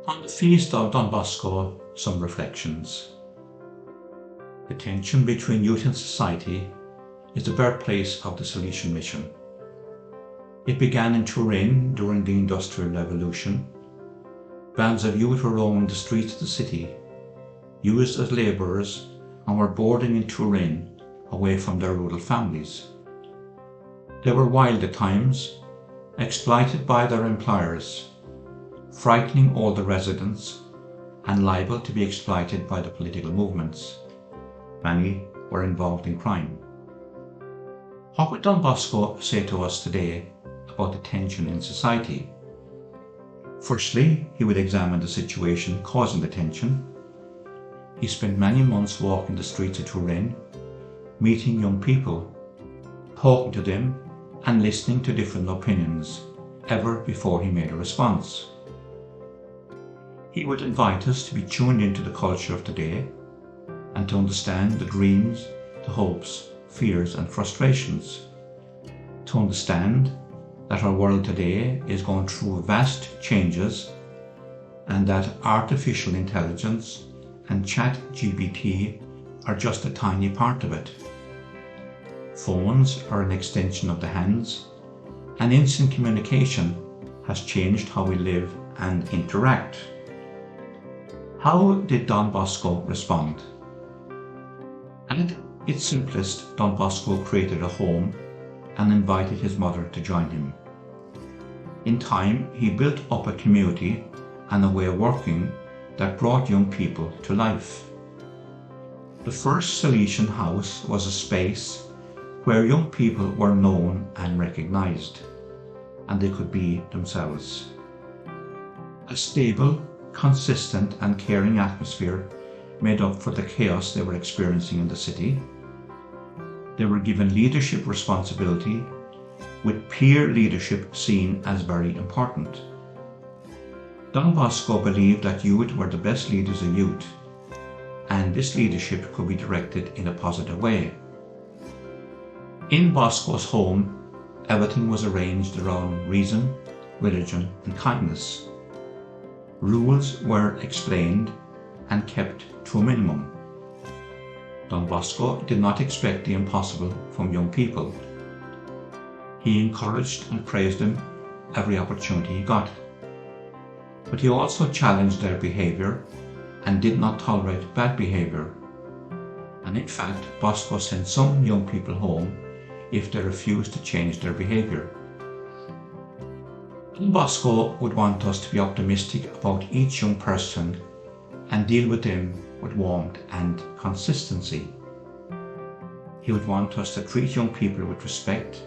On the feast of Don Bosco, some reflections. The tension between youth and society is the birthplace of the Salesian mission. It began in Turin during the Industrial Revolution. Bands of youth were roaming the streets of the city, used as labourers, and were boarding in Turin away from their rural families. They were wild at times, exploited by their employers, frightening all the residents, and liable to be exploited by the political movements. Many were involved in crime. What would Don Bosco say to us today about the tension in society? Firstly, he would examine the situation causing the tension. He spent many months walking the streets of Turin, meeting young people, talking to them and listening to different opinions, ever before he made a response. He would invite us to be tuned into the culture of today and to understand the dreams, the hopes, fears and frustrations. To understand that our world today is going through vast changes and that artificial intelligence and ChatGPT are just a tiny part of it. Phones are an extension of the hands, and instant communication has changed how we live and interact. How did Don Bosco respond? At its simplest, Don Bosco created a home and invited his mother to join him. In time, he built up a community and a way of working that brought young people to life. The first Salesian house was a space where young people were known and recognized, and they could be themselves. A stable, consistent and caring atmosphere made up for the chaos they were experiencing in the city. They were given leadership responsibility, with peer leadership seen as very important. Don Bosco believed that youth were the best leaders of youth, and this leadership could be directed in a positive way. In Bosco's home, everything was arranged around reason, religion and kindness. Rules were explained and kept to a minimum. Don Bosco did not expect the impossible from young people. He encouraged and praised them every opportunity he got. But he also challenged their behaviour and did not tolerate bad behaviour. And in fact, Bosco sent some young people home if they refused to change their behaviour. Don Bosco would want us to be optimistic about each young person and deal with them with warmth and consistency. He would want us to treat young people with respect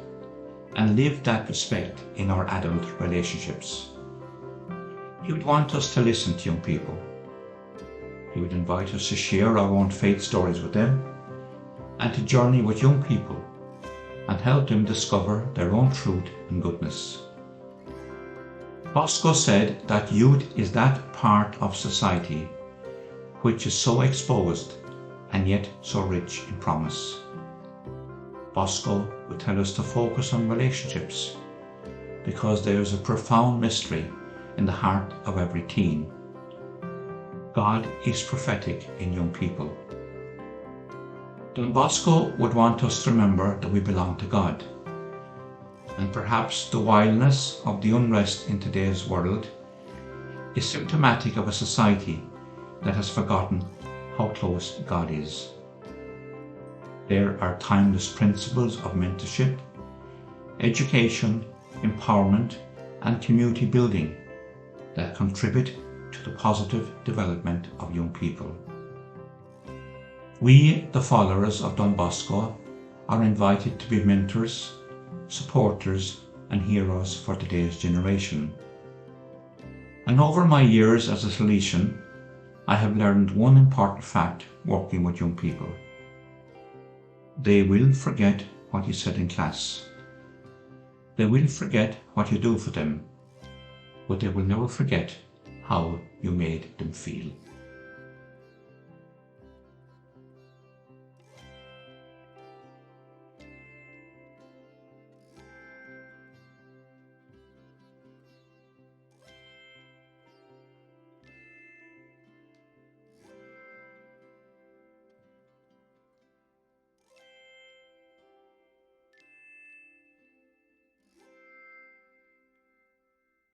and live that respect in our adult relationships. He would want us to listen to young people. He would invite us to share our own faith stories with them and to journey with young people and help them discover their own truth and goodness. Bosco said that youth is that part of society which is so exposed and yet so rich in promise. Bosco would tell us to focus on relationships because there is a profound mystery in the heart of every teen. God is prophetic in young people. Don Bosco would want us to remember that we belong to God. And perhaps the wildness of the unrest in today's world is symptomatic of a society that has forgotten how close God is. There are timeless principles of mentorship, education, empowerment and community building that contribute to the positive development of young people. We, the followers of Don Bosco, are invited to be mentors, supporters and heroes for today's generation. And over my years as a Salesian, I have learned one important fact working with young people. They will forget what you said in class. They will forget what you do for them, but they will never forget how you made them feel.